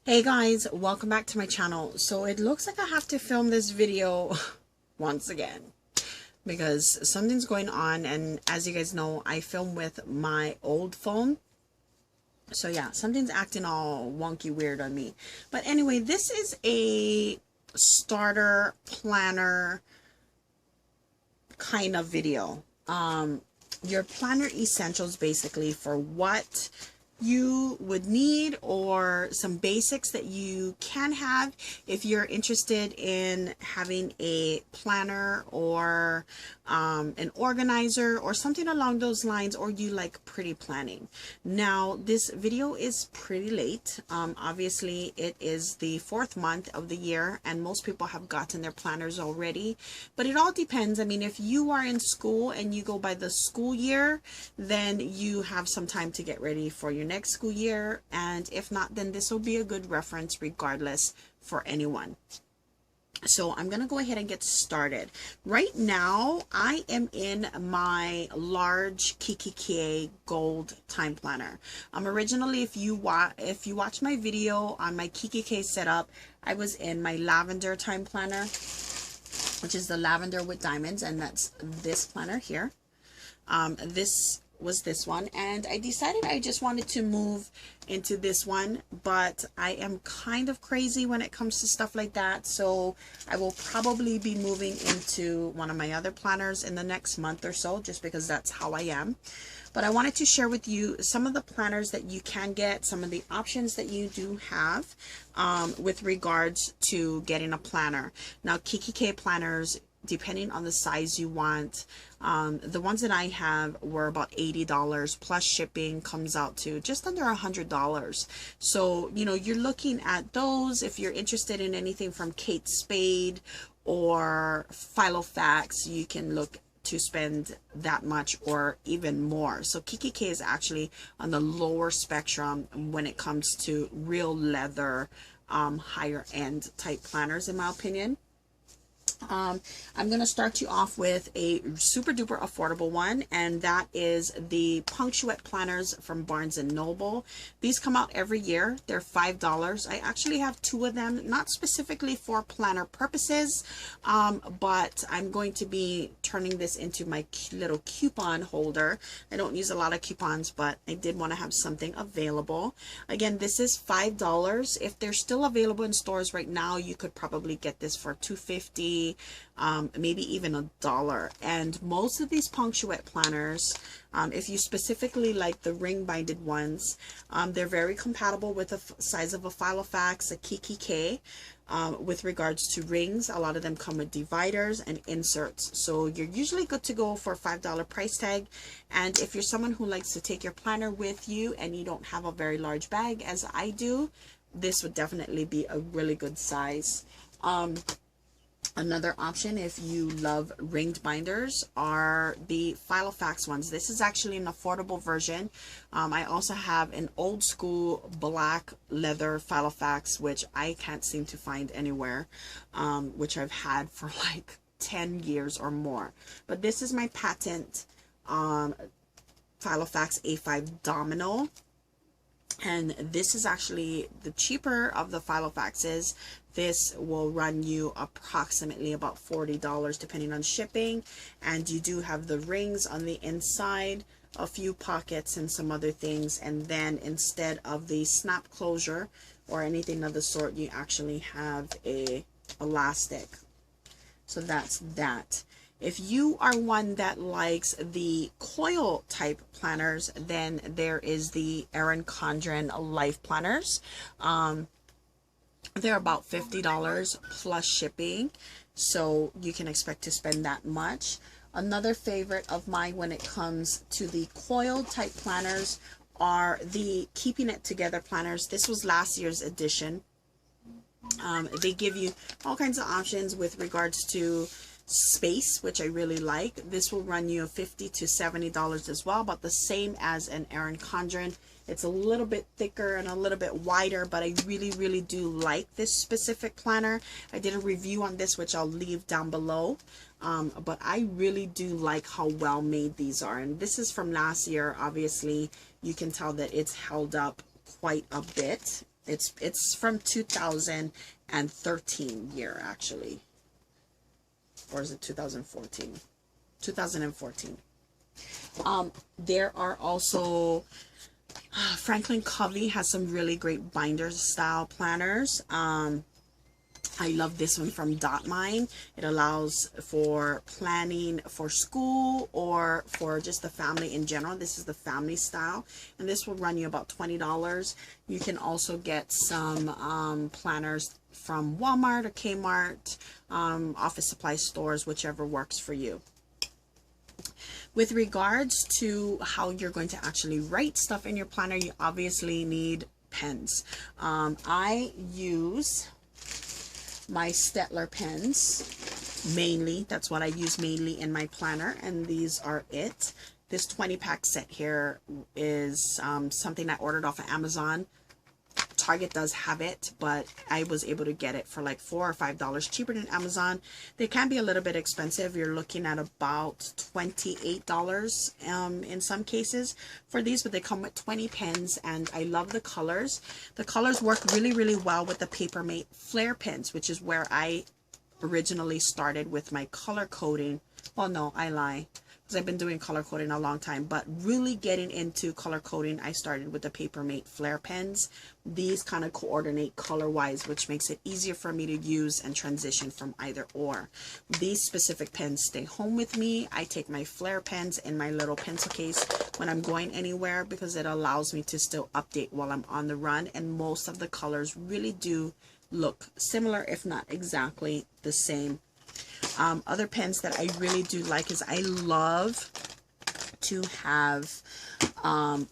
Hey guys, welcome back to my channel. So it looks like I have to film this video once again because something's going on, and as you guys know, I film with my old phone. So yeah, something's acting all wonky weird on me. But anyway, this is a starter planner kind of video. Your planner essentials basically for what you would need, or some basics that you can have if you're interested in having a planner or an organizer or something along those lines, or you like pretty planning. Now this video is pretty late. Obviously it is the 4th month of the year and most people have gotten their planners already, but it all depends. I mean, if you are in school and you go by the school year, then you have some time to get ready for your next school year, and if not, then this will be a good reference regardless for anyone. So I'm gonna go ahead and get started. Right now I am in my large KKK gold time planner. Originally, if you watch my video on my KKK setup, I was in my lavender time planner, which is the lavender with diamonds, and that's this planner here. This was this one, and I decided I just wanted to move into this one, but I am kind of crazy when it comes to stuff like that, so I will probably be moving into one of my other planners in the next month or so, just because that's how I am. But I wanted to share with you some of the planners that you can get, some of the options that you do have with regards to getting a planner. Now KKK planners, depending on the size you want, the ones that I have were about $80 plus shipping, comes out to just under $100. So you know, you're looking at those if you're interested in anything from Kate Spade or Filofax. You can look to spend that much or even more. So KKK is actually on the lower spectrum when it comes to real leather, higher end type planners, in my opinion. I'm going to start you off with a super duper affordable one, and that is the Punctuate planners from Barnes & Noble. These come out every year. They're $5. I actually have 2 of them, not specifically for planner purposes, but I'm going to be turning this into my little coupon holder. I don't use a lot of coupons, but I did want to have something available. Again, this is $5. If they're still available in stores right now, you could probably get this for $2.50. Maybe even $1. And most of these Punctuate planners, if you specifically like the ring binded ones, they're very compatible with the size of a Filofax, a KKK. With regards to rings, a lot of them come with dividers and inserts, so you're usually good to go for a $5 price tag. And if you're someone who likes to take your planner with you and you don't have a very large bag as I do, this would definitely be a really good size. Another option, if you love ringed binders, are the Filofax ones. This is actually an affordable version. I also have an old school black leather Filofax, which I can't seem to find anywhere, which I've had for like 10 years or more. But this is my patent Filofax A5 Domino. And this is actually the cheaper of the Filofaxes. This will run you approximately about $40 depending on shipping. And you do have the rings on the inside, a few pockets and some other things. And then instead of the snap closure or anything of the sort, you actually have a elastic. So that's that. If you are one that likes the coil type planners, then there is the Erin Condren Life planners. They're about $50 plus shipping, so you can expect to spend that much. Another favorite of mine when it comes to the coil type planners are the Keeping It Together planners. This was last year's edition. They give you all kinds of options with regards to space, which I really like. This will run you $50 to $70 as well, about the same as an Erin Condren. It's a little bit thicker and a little bit wider, but I really do like this specific planner. I did a review on this, which I'll leave down below, but I really do like how well made these are. And this is from last year. Obviously you can tell that it's held up quite a bit, It's from 2013 year, actually. Or is it 2014? 2014. There are also Franklin Covey has some really great binder style planners. I love this one from Dotmine. It allows for planning for school or for just the family in general. This is the family style, and this will run you about $20. You can also get some planners from Walmart or Kmart, office supply stores, whichever works for you. With regards to how you're going to actually write stuff in your planner, you obviously need pens. I use my Stettler pens mainly. That's what I use mainly in my planner, and these are it. This 20-pack set here is something I ordered off of Amazon. Target does have it, but I was able to get it for like $4 or $5 cheaper than Amazon. They can be a little bit expensive. You're looking at about $28 in some cases for these, but they come with 20 pens, and I love the colors. The colors work really, really well with the Papermate Flare pens, which is where I originally started with my color coding. Well, no, I lie, because I've been doing color coding a long time, but really getting into color coding, I started with the Papermate Flare pens. These kind of coordinate color wise, which makes it easier for me to use and transition from either or. These specific pens stay home with me. I take my Flare pens in my little pencil case when I'm going anywhere, because it allows me to still update while I'm on the run, and most of the colors really do look similar, if not exactly the same. Other pens that I really do like is I love to have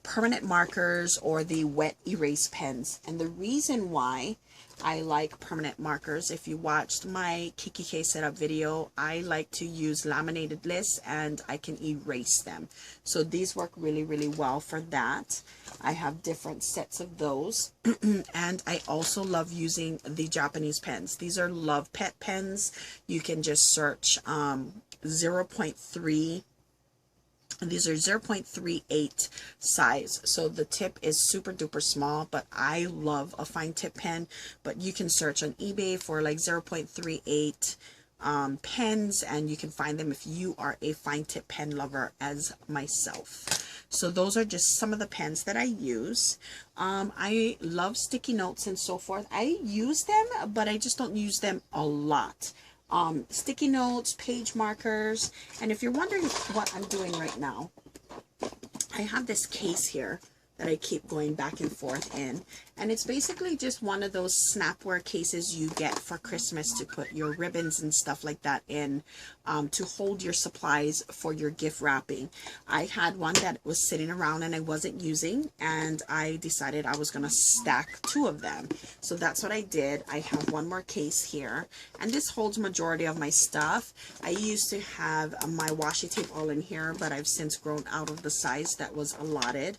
permanent markers or the wet erase pens. And the reason why I like permanent markers, if you watched my Kiki K setup video, I like to use laminated lists and I can erase them. So these work really, really well for that. I have different sets of those. And I also love using the Japanese pens. These are Love Pet pens. You can just search 0.3. These are 0.38 size, so the tip is super duper small, but I love a fine tip pen. But you can search on eBay for like 0.38 pens, and you can find them if you are a fine tip pen lover as myself. So those are just some of the pens that I use. I love sticky notes and so forth. I use them, but I just don't use them a lot. Sticky notes, page markers, and if you're wondering what I'm doing right now, I have this case here that I keep going back and forth in, and it's basically just one of those snapware cases you get for Christmas to put your ribbons and stuff like that in, to hold your supplies for your gift wrapping. I had one that was sitting around and I wasn't using, and I decided I was gonna stack 2 of them. So that's what I did. I have one more case here, and this holds majority of my stuff. I used to have my washi tape all in here, but I've since grown out of the size that was allotted.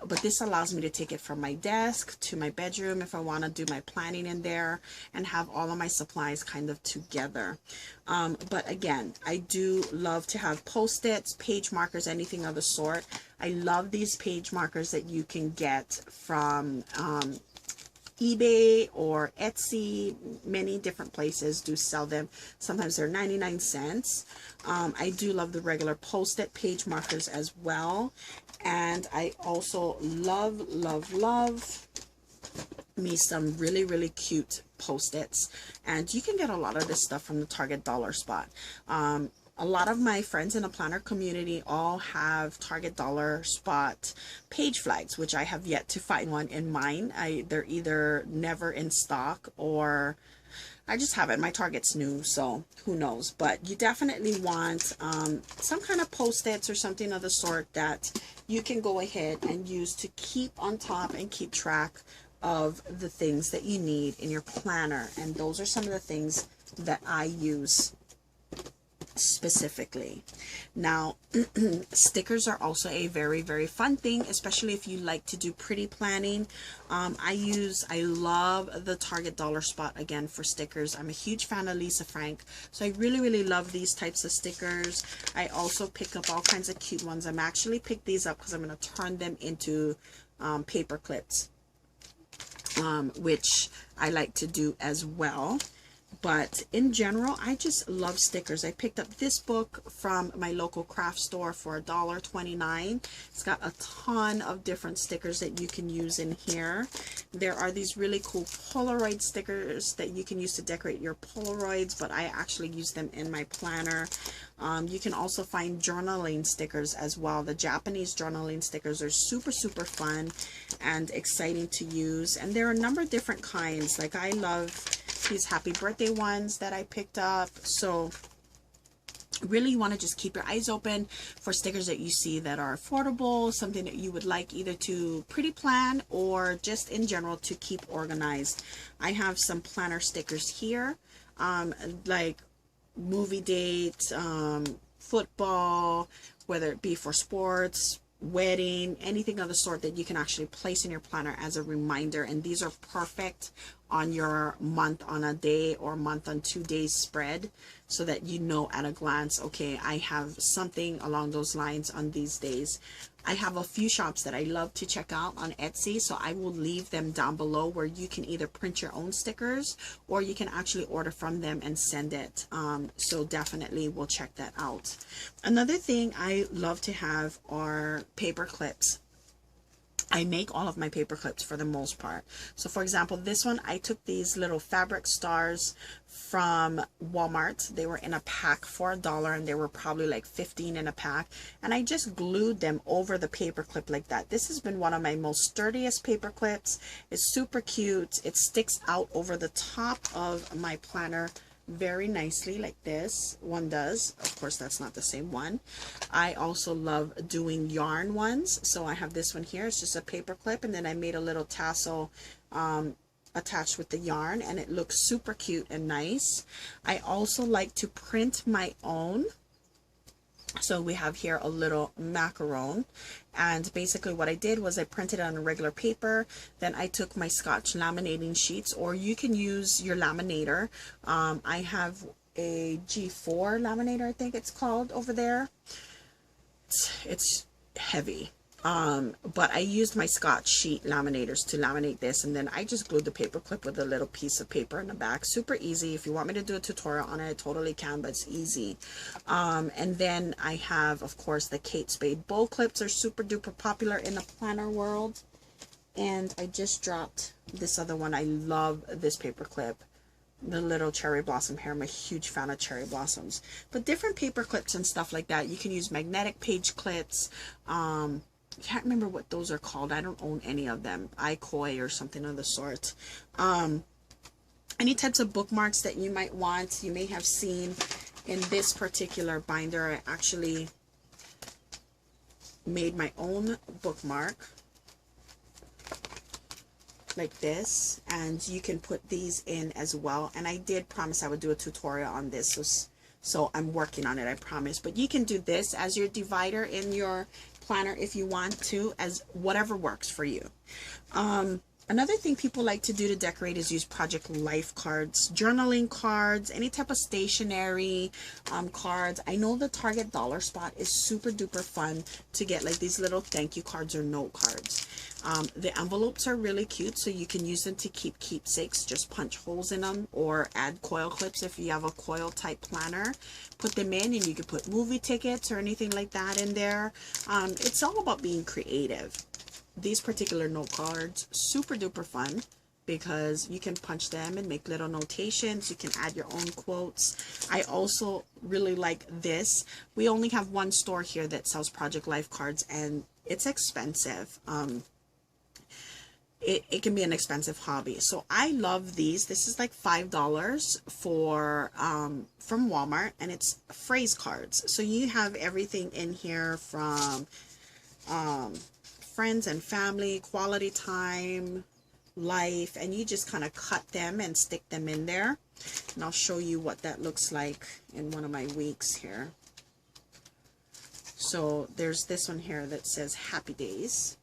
But this allows me to take it from my desk to my bedroom if I want to do my planning in there and have all of my supplies kind of together. But again, I do love to have Post-its, page markers, anything of the sort. I love these page markers that you can get from eBay or Etsy. Many different places do sell them. Sometimes they're 99 cents. I do love the regular Post-it page markers as well. And I also love me some really, really cute Post-its. And you can get a lot of this stuff from the Target dollar spot. A lot of my friends in the planner community all have Target dollar spot page flags, which I have yet to find one in mine. They're either never in stock or I just haven't. My Target's new, so who knows. But you definitely want some kind of Post-its or something of the sort that you can go ahead and use to keep on top and keep track of the things that you need in your planner. And those are some of the things that I use specifically. Now, stickers are also a very, very fun thing, especially if you like to do pretty planning. I love the Target dollar spot again for stickers. I'm a huge fan of Lisa Frank, so I really, really love these types of stickers. I also pick up all kinds of cute ones. I'm actually picked these up because I'm going to turn them into paper clips. which I like to do as well. But in general, I just love stickers. I picked up this book from my local craft store for $1.29. It's got a ton of different stickers that you can use in here. There are these really cool Polaroid stickers that you can use to decorate your Polaroids, but I actually use them in my planner. You can also find journaling stickers as well. The Japanese journaling stickers are super, super fun and exciting to use. And there are a number of different kinds. Like I love these happy birthday ones that I picked up. So really you want to just keep your eyes open for stickers that you see that are affordable, something that you would like either to pretty plan or just in general to keep organized. I have some planner stickers here, like movie dates, football, whether it be for sports, wedding, anything of the sort that you can actually place in your planner as a reminder. And these are perfect on your month on a day or month on 2 days spread, so that you know at a glance, okay, I have something along those lines on these days. I have a few shops that I love to check out on Etsy, so I will leave them down below where you can either print your own stickers or you can actually order from them and send it. So definitely we'll check that out. Another thing I love to have are paper clips. I make all of my paper clips for the most part. So for example, this one, I took these little fabric stars from Walmart. They were in a pack for $1 and they were probably like 15 in a pack. And I just glued them over the paper clip like that. This has been one of my most sturdiest paper clips. It's super cute. It sticks out over the top of my planner very nicely like this one does. Of course, that's not the same one. I also love doing yarn ones. So I have this one here. It's just a paper clip, and then I made a little tassel attached with the yarn, and it looks super cute and nice. I also like to print my own. So we have here a little macaron, and basically what I did was I printed it on a regular paper. Then I took my Scotch laminating sheets, or you can use your laminator. I have a G4 laminator, I think it's called over there. It's heavy. But I used my Scotch sheet laminators to laminate this, and then I just glued the paper clip with a little piece of paper in the back. Super easy. If you want me to do a tutorial on it, I totally can, but it's easy. And then I have, of course, the Kate Spade bow clips are super duper popular in the planner world. And I just dropped this other one. I love this paper clip, the little cherry blossom here. I'm a huge fan of cherry blossoms. But different paper clips and stuff like that. You can use magnetic page clips. I can't remember what those are called. I don't own any of them. iKoi or something of the sort. Any types of bookmarks that you might want, you may have seen in this particular binder. I actually made my own bookmark like this, and you can put these in as well. And I did promise I would do a tutorial on this, so I'm working on it, I promise. But you can do this as your divider in your planner if you want to, as whatever works for you. Another thing people like to do to decorate is use project life cards, journaling cards, any type of stationery cards. I know the Target dollar spot is super duper fun to get like these little thank you cards or note cards. The envelopes are really cute, so you can use them to keep keepsakes. Just punch holes in them or add coil clips if you have a coil type planner. Put them in, and you can put movie tickets or anything like that in there. It's all about being creative. These particular note cards, super duper fun, because you can punch them and make little notations. You can add your own quotes. I also really like this. We only have one store here that sells Project Life cards, and it's expensive. It can be an expensive hobby. So I love these. This is like $5 for from Walmart, and it's phrase cards. So you have everything in here from friends and family, quality time, life, and you just kind of cut them and stick them in there. And I'll show you what that looks like in one of my weeks here. So there's this one here that says Happy Days.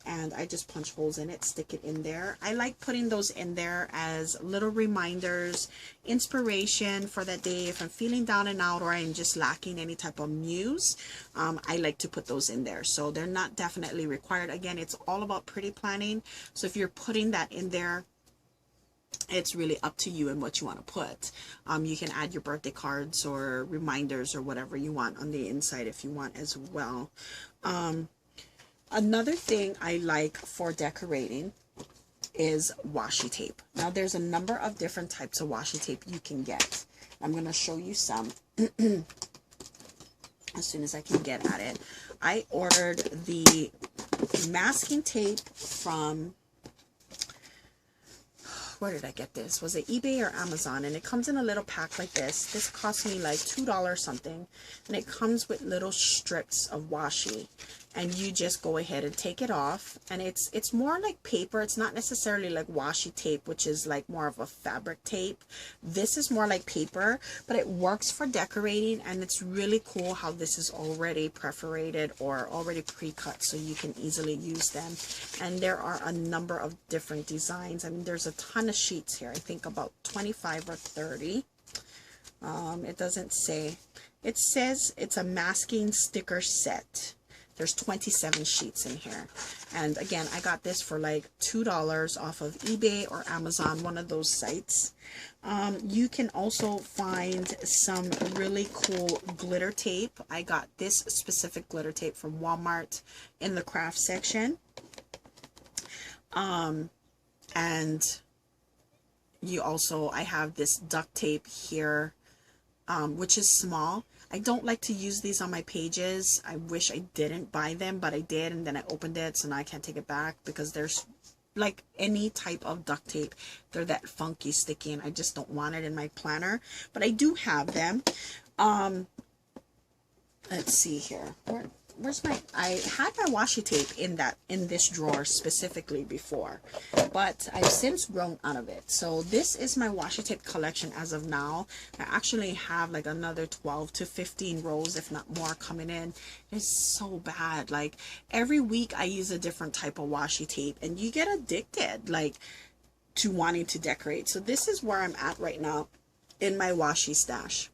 and I just punch holes in it, stick it in there. I like putting those in there as little reminders, inspiration for that day. If I'm feeling down and out, or I'm just lacking any type of muse, I like to put those in there. So they're not definitely required. Again, it's all about pretty planning. So if you're putting that in there, it's really up to you and what you want to put. You can add your birthday cards or reminders or whatever you want on the inside if you want as well. Another thing I like for decorating is washi tape. Now there's a number of different types of washi tape you can get. I'm going to show you some as soon as I can get at it. I ordered the masking tape from, where did I get this? Was it eBay or Amazon? And it comes in a little pack like this. This cost me like $2 something. And it comes with little strips of washi. And you just go ahead and take it off. And it's more like paper. It's not necessarily like washi tape, which is like more of a fabric tape. This is more like paper, but it works for decorating. And it's really cool how this is already perforated or already pre-cut, so you can easily use them. And there are a number of different designs. I mean, there's a ton of sheets here. I think about 25 or 30. It doesn't say. It says it's a masking sticker set. There's 27 sheets in here. And again, I got this for like $2 off of eBay or Amazon, one of those sites. You can also find some really cool glitter tape. I got this specific glitter tape from Walmart in the craft section. And you also, I have this duct tape here, which is small. I don't like to use these on my pages. I wish I didn't buy them, but I did, and then I opened it, so now I can't take it back because there's like any type of duct tape. They're that funky sticky, and I just don't want it in my planner. But I do have them. Let's see here. Where's my, I had my washi tape in this drawer specifically before, but I've since grown out of it. So this is my washi tape collection as of now. I actually have like another 12 to 15 rolls, if not more, coming in. It's so bad. Like every week I use a different type of washi tape, and you get addicted like to wanting to decorate. So this is where I'm at right now in my washi stash.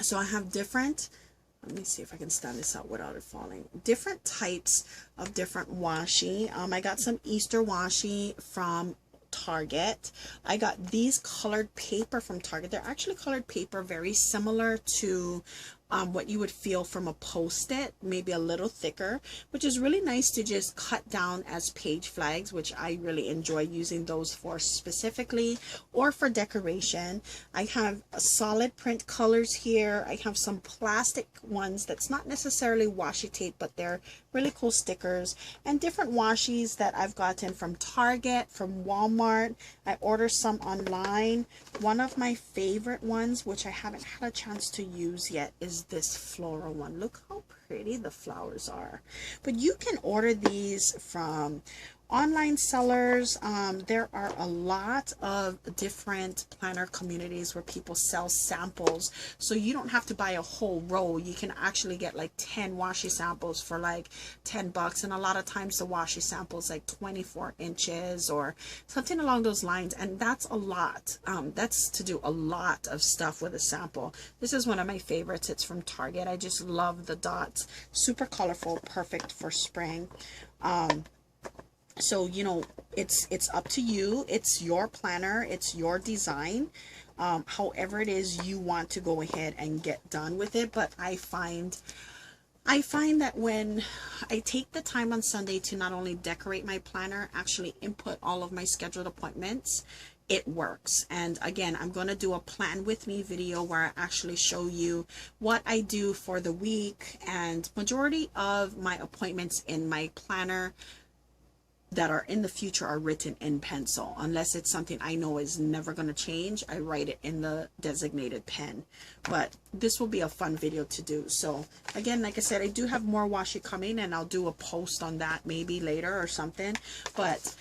So I have different, let me see if I can stand this out without it falling. Different types of different washi. I got some Easter washi from Target. I got these colored paper from Target. They're actually colored paper, very similar to what you would feel from a Post-it, maybe a little thicker, which is really nice to just cut down as page flags, which I really enjoy using those for specifically, or for decoration. I have solid print colors here. I have some plastic ones that's not necessarily washi tape, but they're really cool stickers, and different washis that I've gotten from Target, from Walmart. I ordered some online. One of my favorite ones, which I haven't had a chance to use yet, is this floral one. Look how pretty the flowers are. But you can order these from online sellers. There are a lot of different planner communities where people sell samples, so you don't have to buy a whole roll. You can actually get like 10 washi samples for like $10, and a lot of times the washi sample is like 24 inches or something along those lines, and that's a lot. That's to do a lot of stuff with a sample. This is one of my favorites. It's from Target. I just love the dots. Super colorful, perfect for spring. So, you know, it's up to you. It's your planner. It's your design. However it is you want to go ahead and get done with it. But I find that when I take the time on Sunday to not only decorate my planner, actually input all of my scheduled appointments, it works. And again, I'm going to do a plan with me video where I actually show you what I do for the week, and majority of my appointments in my planner that are in the future are written in pencil. Unless it's something I know is never going to change, I write it in the designated pen. But this will be a fun video to do. So again, like I said, I do have more washi coming, and I'll do a post on that maybe later or something. But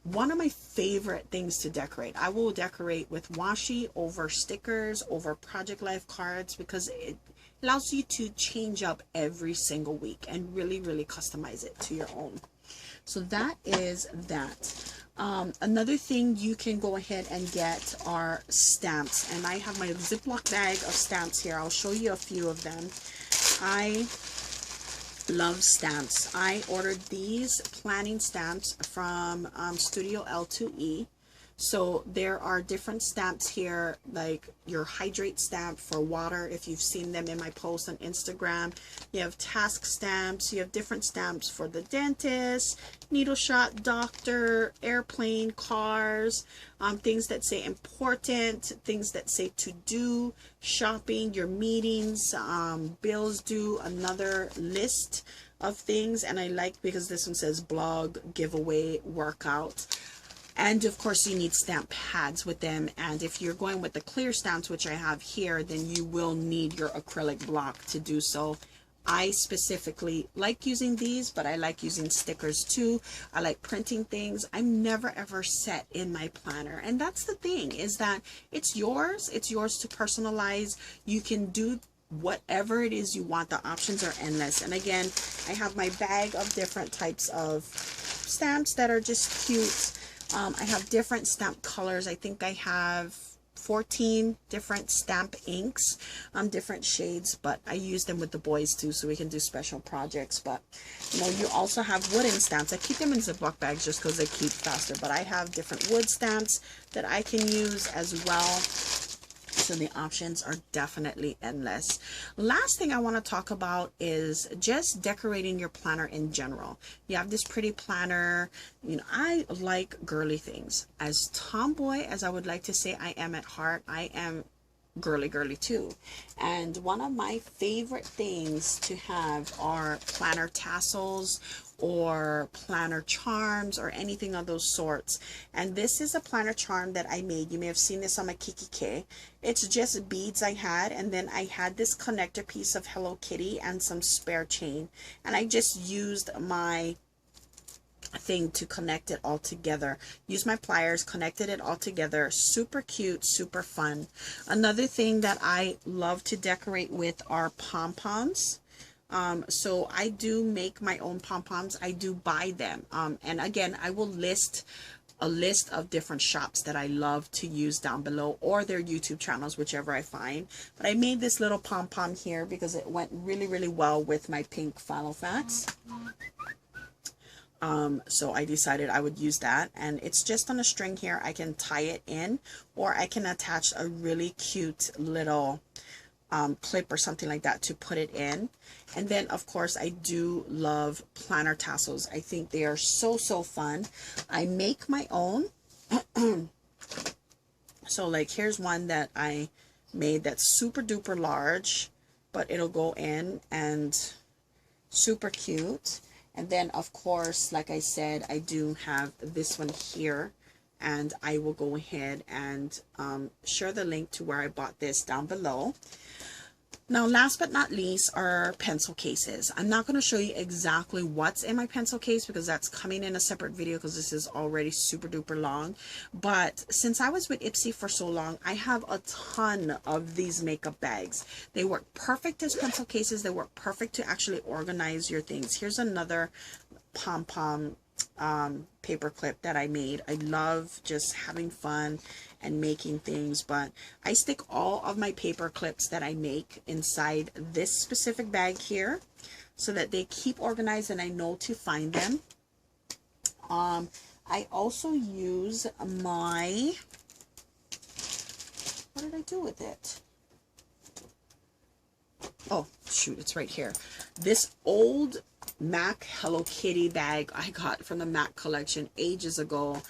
one of my favorite things to decorate, I will decorate with washi over stickers, over Project Life cards, because it allows you to change up every single week and really, really customize it to your own. So that is that. Another thing you can go ahead and get are stamps, and I have my Ziploc bag of stamps here. I'll show you a few of them. I love stamps. I ordered these planning stamps from Studio L2E. So there are different stamps here, like your hydrate stamp for water, if you've seen them in my posts on Instagram. You have task stamps, you have different stamps for the dentist, needle shot, doctor, airplane, cars, things that say important, things that say to do, shopping, your meetings, bills due, another list of things. And I like because this one says blog, giveaway, workout. And of course you need stamp pads with them, and if you're going with the clear stamps, which I have here, then you will need your acrylic block to do so. I specifically like using these, but I like using stickers too. I like printing things. I'm never ever set in my planner, and that's the thing, is that it's yours to personalize. You can do whatever it is you want. The options are endless. And again, I have my bag of different types of stamps that are just cute. I have different stamp colors. I think I have 14 different stamp inks, different shades, but I use them with the boys too, so we can do special projects. But you know, you also have wooden stamps. I keep them in Ziploc bags just because they keep faster, but I have different wood stamps that I can use as well. So the options are definitely endless. Last thing I want to talk about is just decorating your planner in general. You have this pretty planner. You know, I like girly things. As tomboy as I would like to say I am at heart, I am girly too. And one of my favorite things to have are planner tassels or planner charms or anything of those sorts. And this is a planner charm that I made. You may have seen this on my Kikki. It's just beads I had, and then I had this connector piece of Hello Kitty and some spare chain, and I just used my thing to connect it all together. Use my pliers, connected it all together. Super cute, super fun. Another thing that I love to decorate with are pom-poms. So I do make my own pom-poms. I do buy them. And again, I will list a list of different shops that I love to use down below, or their YouTube channels, whichever I find. But I made this little pom-pom here because it went really well with my pink flannel fats. So I decided I would use that, and it's just on a string here. I can tie it in, or I can attach a really cute little clip or something like that to put it in. And then of course I do love planner tassels. I think they are so fun. I make my own. So like here's one that I made that's super duper large, but it'll go in, and super cute. And then of course, like I said, I do have this one here, and I will go ahead and share the link to where I bought this down below. Now, last but not least are pencil cases. I'm not going to show you exactly what's in my pencil case because that's coming in a separate video because this is already super duper long. But since I was with Ipsy for so long, I have a ton of these makeup bags. They work perfect as pencil cases. They work perfect to actually organize your things. Here's another pom-pom paper clip that I made. I love just having fun and making things, but I stick all of my paper clips that I make inside this specific bag here so that they keep organized and I know to find them. I also use my, what did I do with it? Oh shoot, it's right here. This old MAC Hello Kitty bag I got from the MAC collection ages ago.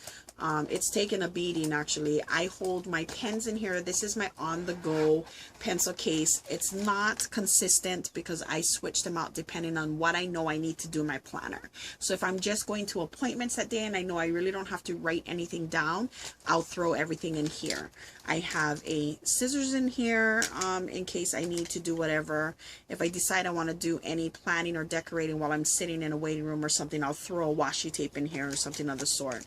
It's taken a beating actually. I hold my pens in here. This is my on-the-go pencil case. It's not consistent because I switch them out depending on what I know I need to do in my planner. So if I'm just going to appointments that day and I know I really don't have to write anything down, I'll throw everything in here. I have a scissors in here in case I need to do whatever. If I decide I want to do any planning or decorating while I'm sitting in a waiting room or something, I'll throw a washi tape in here or something of the sort.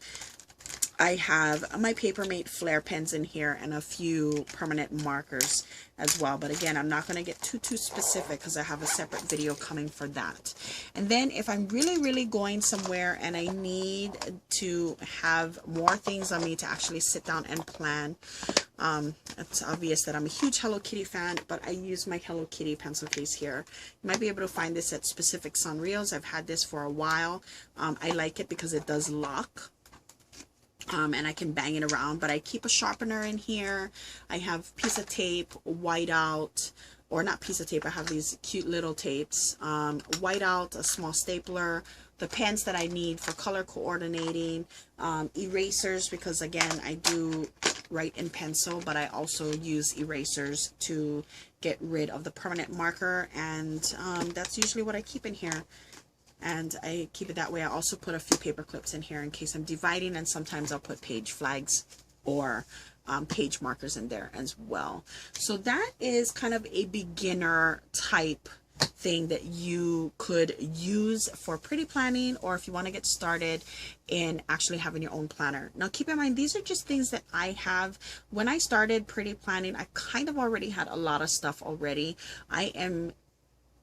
I have my Papermate flare pens in here and a few permanent markers as well. But again, I'm not going to get too specific because I have a separate video coming for that. And then if I'm really going somewhere and I need to have more things on me to actually sit down and plan, it's obvious that I'm a huge Hello Kitty fan, but I use my Hello Kitty pencil case here. You might be able to find this at specific Sanrios. I've had this for a while. I like it because it does lock. And I can bang it around, but I keep a sharpener in here. I have piece of tape, whiteout, or not piece of tape, I have these cute little tapes, whiteout, a small stapler, the pens that I need for color coordinating, erasers, because again, I do write in pencil, but I also use erasers to get rid of the permanent marker, and that's usually what I keep in here. And I keep it that way. I also put a few paper clips in here in case I'm dividing, and sometimes I'll put page flags or page markers in there as well. So that is kind of a beginner type thing that you could use for pretty planning, or if you want to get started in actually having your own planner. Now keep in mind, these are just things that I have. When I started pretty planning, I kind of already had a lot of stuff already. I am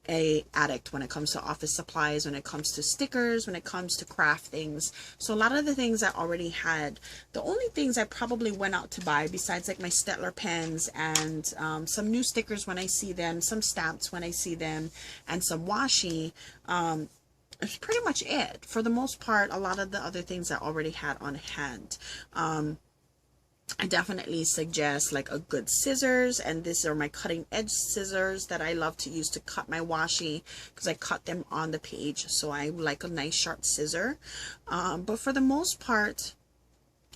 a addict when it comes to office supplies, when it comes to stickers, when it comes to craft things. So a lot of the things I already had. The only things I probably went out to buy, besides like my Stettler pens and some new stickers when I see them, some stamps when I see them, and some washi, it's pretty much it. For the most part, a lot of the other things I already had on hand. I definitely suggest like a good scissors, and these are my cutting edge scissors that I love to use to cut my washi because I cut them on the page, so I like a nice sharp scissor. But for the most part,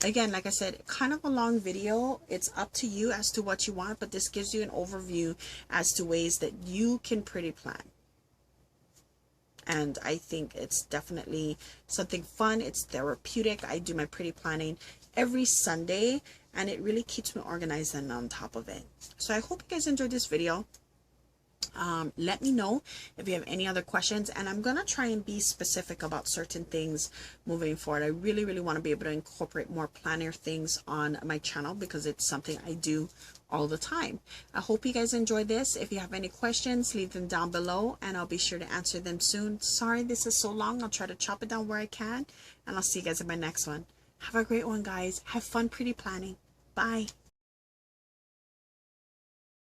again, like I said, kind of a long video. It's up to you as to what you want, but this gives you an overview as to ways that you can pretty plan. And I think it's definitely something fun. It's therapeutic. I do my pretty planning every Sunday, and it really keeps me organized and on top of it. So I hope you guys enjoyed this video. Let me know if you have any other questions, and I'm gonna try and be specific about certain things moving forward. I really want to be able to incorporate more planner things on my channel because it's something I do all the time. I hope you guys enjoyed this. If you have any questions, leave them down below and I'll be sure to answer them soon. Sorry this is so long. I'll try to chop it down where I can, and I'll see you guys in my next one. Have a great one, guys. Have fun pretty planning. Bye.